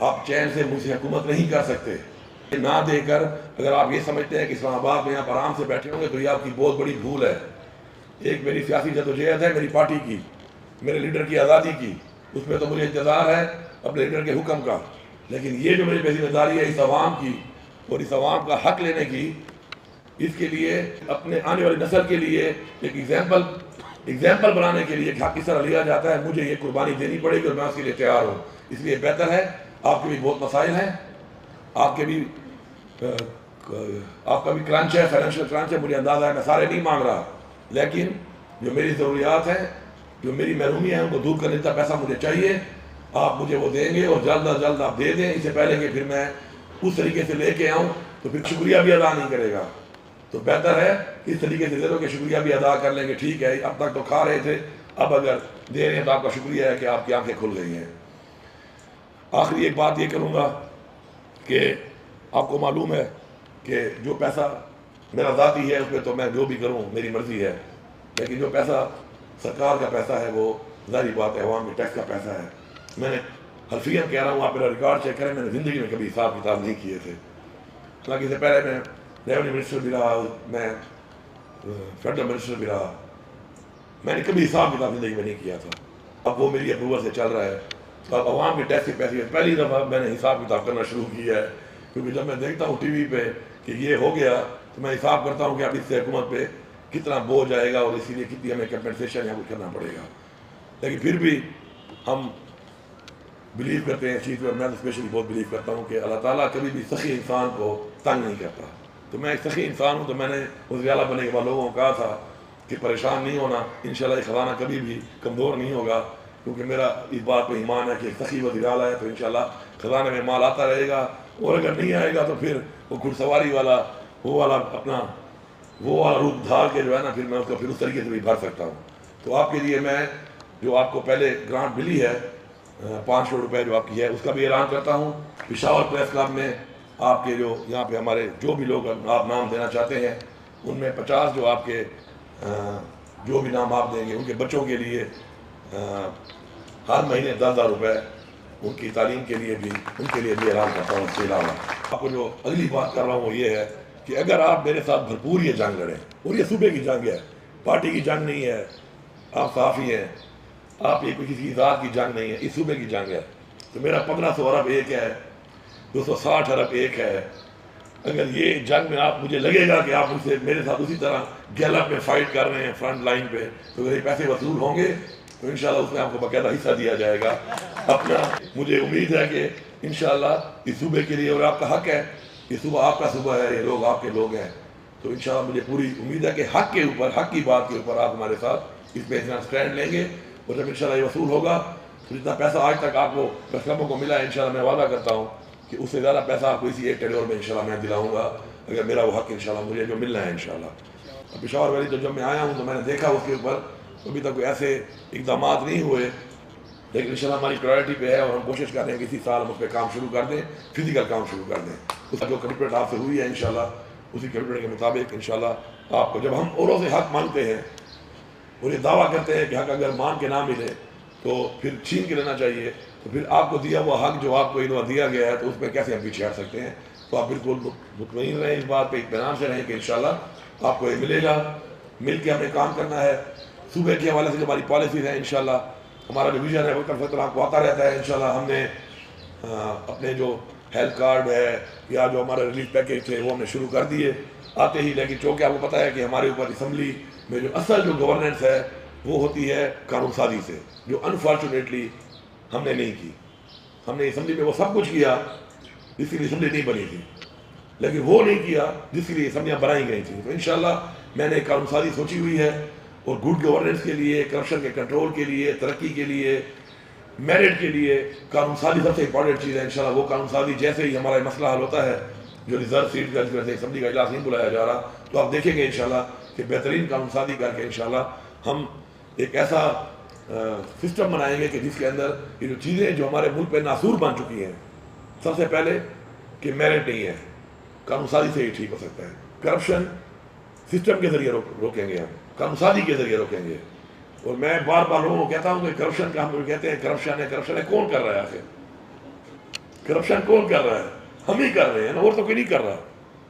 آپ چین سے مجھ سے حکومت نہیں کر سکتے. نہ دے کر اگر آپ یہ سمجھتے ہیں کہ اسلام آباد میں یہاں پر آرام سے بیٹھے ہوں گے تو یہ آپ کی بہت بڑی بھول ہے. ایک میری سیاسی جدوجہد ہے میری پارٹی کی، میرے لیڈر کی آزادی کی، اس میں تو مجھے انتظار ہے اپنے لیڈر کے حکم کا. لیکن یہ جو میری ذمہ داری ہے اس عوام کی اور اس عوام کا حق لینے کی، اس کے لیے اپنے آنے والی نسل کے لیے ایک ایگزامپل بنانے کے لیے کہ حق کس طرح لیا جاتا ہے، مجھے یہ قربانی دینی پڑے گی اور میں اس کے لیے تیار ہوں. اس لیے بہتر ہے، آپ کے بھی بہت مسائل ہیں، آپ کا بھی کرنچ ہے، فائنینشیل کرنچ ہے، مجھے اندازہ ہے، میں سارے نہیں مانگ رہا، لیکن جو میری ضروریات ہیں، جو میری محرومی ہے ان کو دور کرنے کا پیسہ مجھے چاہیے. آپ مجھے وہ دیں گے اور جلد از جلد آپ دے دیں، اس سے پہلے کہ پھر میں اس طریقے سے لے کے آؤں تو پھر شکریہ بھی ادا نہیں کرے گا. تو بہتر ہے کہ اس طریقے سے دے دو کہ شکریہ بھی ادا کر لیں گے. ٹھیک ہے اب تک تو کھا رہے تھے، اب اگر دے رہے ہیں تو آپ کا شکریہ ہے کہ آپ کی آنکھیں کھل گئی ہیں. آخری ایک بات یہ کروں گا کہ آپ کو معلوم ہے کہ جو پیسہ میرا ذاتی ہے اس میں تو میں جو بھی کروں میری مرضی ہے، لیکن جو پیسہ سرکار کا پیسہ ہے وہ ظاہری بات ہے عوام کے ٹیکس کا پیسہ ہے. میں نے حلفیاً کہہ رہا ہوں، آپ میرا ریکارڈ چیک کریں، میں نے زندگی میں کبھی حساب کتاب نہیں کیے تھے. حالانکہ اس سے پہلے میں ریونیو منسٹر بھی رہا، میں فیڈرل منسٹر بھی رہا، میں نے کبھی حساب کتاب زندگی میں نہیں کیا تھا. اب وہ میری اپروول سے چل رہا ہے. تو اب عوام کے ٹیکس کے پیسے پہلی دفعہ میں نے حساب کتاب کرنا شروع کیا ہے، کیونکہ جب میں دیکھتا ہوں ٹی وی پہ کہ یہ ہو گیا تو میں حساب کرتا ہوں کہ اب اس سے حکومت پہ کتنا بوجھ آئے گا اور اسی لیے کتنی ہمیں کمپنسیشن یا کچھ کرنا پڑے گا. لیکن پھر بھی ہم بلیو کرتے ہیں اس چیز پر، میں اسپیشلی بہت بلیو کرتا ہوں کہ اللہ تعالیٰ کبھی بھی سخی انسان کو تنگ نہیں کرتا. تو میں ایک سخی انسان ہوں، تو میں نے وزیر اعلیٰ بننے کے بعد لوگوں کو کہا تھا کہ پریشان نہیں ہونا، انشاءاللہ یہ خزانہ کبھی بھی کمزور نہیں ہوگا، کیونکہ میرا اس بات پہ ایمان ہے کہ ایک سخی وزیر اعلیٰ ہے تو انشاءاللہ خزانے میں مال آتا رہے گا. اور اگر نہیں آئے گا تو پھر وہ گھڑ سواری والا وہ والا روپ دھار کے جو ہے نا، پھر میں اس کو پھر اس طریقے سے بھی بھر سکتا ہوں. تو آپ کے لیے میں جو آپ کو پہلے گرانٹ ملی ہے 500 روپے جو آپ کی ہے، اس کا بھی اعلان کرتا ہوں. پشاور پریس کلب میں آپ کے جو یہاں پہ ہمارے جو بھی لوگ آپ نام دینا چاہتے ہیں ان میں 50 جو آپ کے جو بھی نام آپ دیں گے ان کے بچوں کے لیے ہر مہینے 10,000 روپے ان کی تعلیم کے لیے بھی ان کے لیے بھی اعلان کرتا ہوں. اس کے علاوہ آپ کو جو اگلی بات کر رہا ہوں وہ یہ ہے کہ اگر آپ میرے ساتھ بھرپور یہ جنگ لڑیں، اور یہ صوبے کی جنگ ہے، پارٹی کی جنگ نہیں ہے، آپ صحافی ہیں، آپ یہ کسی ذات کی جنگ نہیں ہے، اس صوبے کی جنگ ہے. تو میرا 1500 ارب ایک ہے، 260 ارب ایک ہے. اگر یہ جنگ میں آپ مجھے لگے گا کہ آپ مجھ سے میرے ساتھ اسی طرح گیلپ میں فائٹ کر رہے ہیں فرنٹ لائن پہ، تو اگر یہ پیسے وصول ہوں گے تو انشاءاللہ اس میں آپ کو باقاعدہ حصہ دیا جائے گا. اپنا مجھے امید ہے کہ انشاءاللہ اس صوبے کے لیے، اور آپ کا حق ہے، یہ صوبہ آپ کا صوبہ ہے، یہ لوگ آپ کے لوگ ہیں، تو انشاءاللہ مجھے پوری امید ہے کہ حق کے اوپر، حق کی بات کے اوپر آپ ہمارے ساتھ اس پہ اتنا اسٹینڈ لیں گے. اور جب انشاءاللہ یہ وصول ہوگا تو جتنا پیسہ آج تک آپ کو کلبوں کو ملا ہے، انشاءاللہ میں وعدہ کرتا ہوں کہ اس سے زیادہ پیسہ آپ کو اسی ایک ٹینیور میں انشاءاللہ میں دلاؤں گا، اگر میرا وہ حق انشاءاللہ مجھے جو ملنا ہے انشاءاللہ. پشاور ویلی تو جب میں آیا ہوں تو میں نے دیکھا اس کے اوپر ابھی تک کوئی ایسے اقدامات نہیں ہوئے، لیکن انشاءاللہ ہماری پرائرٹی پہ ہے اور ہم کوشش کر رہے ہیں کہ اسی سال ہم اس پہ کام شروع کر دیں، فزیکل کام شروع کر دیں. اس کا جو کمٹمنٹ آپ سے ہوئی ہے انشاءاللہ اسی کمٹمنٹ کے مطابق انشاءاللہ آپ کو، جب ہم اوروں سے حق مانگتے ہیں اور یہ دعویٰ کرتے ہیں کہ حق اگر مان کے نہ ملے تو پھر چھین کے لینا چاہیے، تو پھر آپ کو دیا وہ حق جو آپ کو انہوں دیا گیا ہے تو اس میں کیسے ہم پیچھے ہٹ سکتے ہیں. تو آپ بالکل مطمئن رہیں اس بات پہ، اطمینان سے رہیں کہ انشاءاللہ آپ کو یہ ملے گا. مل کے ہمیں کام کرنا ہے. صوبے کے حوالے سے جو ہماری پالیسیز ہیں انشاءاللہ ہمارا جو ویژن ہے وہ وقت آپ کو آتا رہتا ہے. انشاءاللہ ہم نے اپنے جو ہیلتھ کارڈ ہے یا جو ہمارا ریلیف پیکیج تھے وہ ہم نے شروع کر دیے آتے ہی، لیکن چونکہ آپ کو پتہ ہے کہ ہمارے اوپر اسمبلی میں جو اصل جو گورننس ہے وہ ہوتی ہے قانون سازی سے، جو انفارچونیٹلی ہم نے نہیں کی. ہم نے اسمبلی میں وہ سب کچھ کیا جس کے لیے اسمبلی نہیں بنی تھی، لیکن وہ نہیں کیا جس کے لیے اسمبلیاں بنائی گئی تھیں. تو انشاءاللہ میں نے قانون سازی سوچی ہوئی ہے، اور گڈ گورننس کے لیے، کرپشن کے کنٹرول کے لیے، ترقی کے لیے، میرٹ کے لیے قانون سازی سب سے امپورٹنٹ چیز ہے. انشاءاللہ وہ قانون سازی جیسے ہی ہمارا مسئلہ حل ہوتا ہے، جو ریزرو سیٹ کا جس وجہ سے اسمبلی کا اجلاس نہیں بلایا جا رہا، تو آپ دیکھیں گے انشاءاللہ کہ بہترین قانون سازی کر کے انشاءاللہ ہم ایک ایسا سسٹم بنائیں گے کہ جس کے اندر یہ جو چیزیں جو ہمارے ملک پہ ناسور بن چکی ہیں، سب سے پہلے کہ میرٹ نہیں ہے، قانون سازی سے ہی ٹھیک ہو سکتا ہے. کرپشن سسٹم کے ذریعے روکیں گے، ہم قانون سازی کے ذریعے روکیں گے. اور میں بار بار لوگوں کو کہتا ہوں کہ کرپشن کا ہم کہتے ہیں کرپشن ہے، کرپشن ہے، کون کر رہا ہے آخر؟ کرپشن کون کر رہا ہے؟ ہم ہی کر رہے ہیں نا، اور تو کوئی نہیں کر رہا.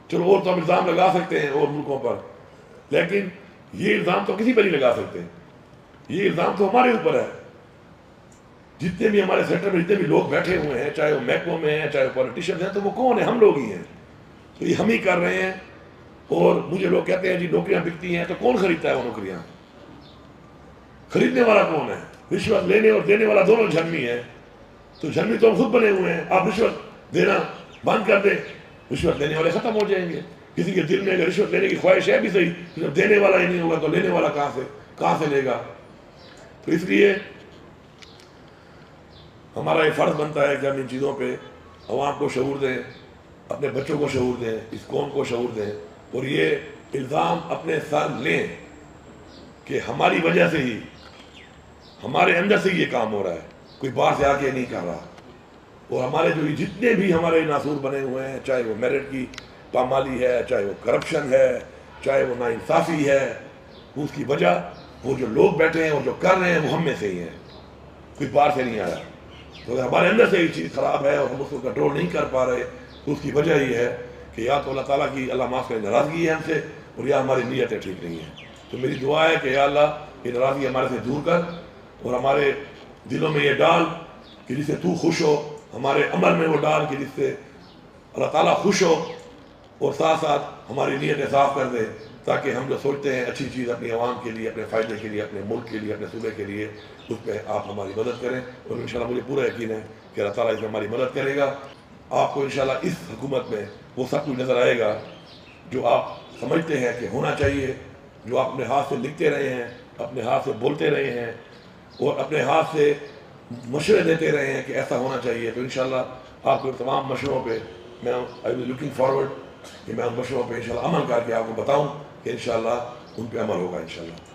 چلو اور تو ہم الزام لگا سکتے ہیں اور ملکوں پر، لیکن یہ الزام تو کسی پر نہیں لگا سکتے. یہ الزام تو ہمارے اوپر ہے. جتنے بھی ہمارے سینٹر میں جتنے بھی لوگ بیٹھے ہوئے ہیں، چاہے وہ محکموں میں ہیں چاہے وہ پولیٹیشین ہیں، تو وہ کون ہیں؟ ہم لوگ ہی ہیں. تو یہ ہم ہی کر رہے ہیں. اور مجھے لوگ کہتے ہیں جی نوکریاں بکتی ہیں، تو کون خریدتا ہے وہ نوکریاں؟ خریدنے والا کون ہے؟ رشوت لینے اور دینے والا دونوں جھنمی ہے. تو جھنمی تو ہم خود بنے ہوئے ہیں. آپ رشوت دینا بند کر دیں، رشوت لینے والے ختم ہو جائیں گے. کسی کے دل میں اگر رشوت لینے کی خواہش ہے بھی صحیح، جب دینے والا ہی نہیں ہوگا تو لینے والا کہاں سے لے گا؟ تو اس لیے ہمارا یہ فرض بنتا ہے کہ ہم ان چیزوں پہ عوام کو شعور دیں، اپنے بچوں کو شعور دیں، اس قوم کو شعور دیں، اور یہ الزام اپنے سر لیں کہ ہماری وجہ سے ہی، ہمارے اندر سے یہ کام ہو رہا ہے، کوئی باہر سے آ کے نہیں کر رہا. اور ہمارے جو جتنے بھی ہمارے ناصور بنے ہوئے ہیں، چاہے وہ میرٹ کی پامالی ہے، چاہے وہ کرپشن ہے، چاہے وہ ناانصافی ہے، اس کی وجہ وہ جو لوگ بیٹھے ہیں اور جو کر رہے ہیں وہ ہم میں سے ہی ہیں، کوئی باہر سے نہیں آیا. تو اگر ہمارے اندر سے یہ چیز خراب ہے اور ہم اس کو کنٹرول نہیں کر پا رہے، تو اس کی وجہ یہ ہے کہ یا تو اللہ تعالیٰ کی اللہ معاف کرے ناراضگی ہے ہم سے، اور یا ہماری نیتیں ٹھیک نہیں ہیں. تو میری دعا ہے کہ یا اللہ یہ ناراضگی ہمارے سے دور کر، اور ہمارے دلوں میں یہ ڈال کہ جس سے تو خوش ہو، ہمارے عمل میں وہ ڈال کہ جس سے اللہ تعالیٰ خوش ہو، اور ساتھ ساتھ ہماری نیتیں صاف کر دے، تاکہ ہم جو سوچتے ہیں اچھی چیز اپنی عوام کے لیے، اپنے فائدے کے لیے، اپنے ملک کے لیے، اپنے صوبے کے لیے، اس پہ آپ ہماری مدد کریں. اور انشاءاللہ مجھے پورا یقین ہے کہ اللہ تعالیٰ اس میں ہماری مدد کرے گا. آپ کو انشاءاللہ اس حکومت میں وہ سب کچھ نظر آئے گا جو آپ سمجھتے ہیں کہ ہونا چاہیے، جو آپ اپنے ہاتھ سے لکھتے رہے ہیں، اپنے ہاتھ سے بولتے رہے ہیں، اور اپنے ہاتھ سے مشورے دیتے رہے ہیں کہ ایسا ہونا چاہیے. تو انشاءاللہ آپ کو تمام مشوروں پہ میں آئی ویل لوکنگ فارورڈ کہ میں ان مشوروں پہ انشاءاللہ عمل کر کے آپ کو بتاؤں کہ انشاءاللہ ان پہ عمل ہوگا انشاءاللہ.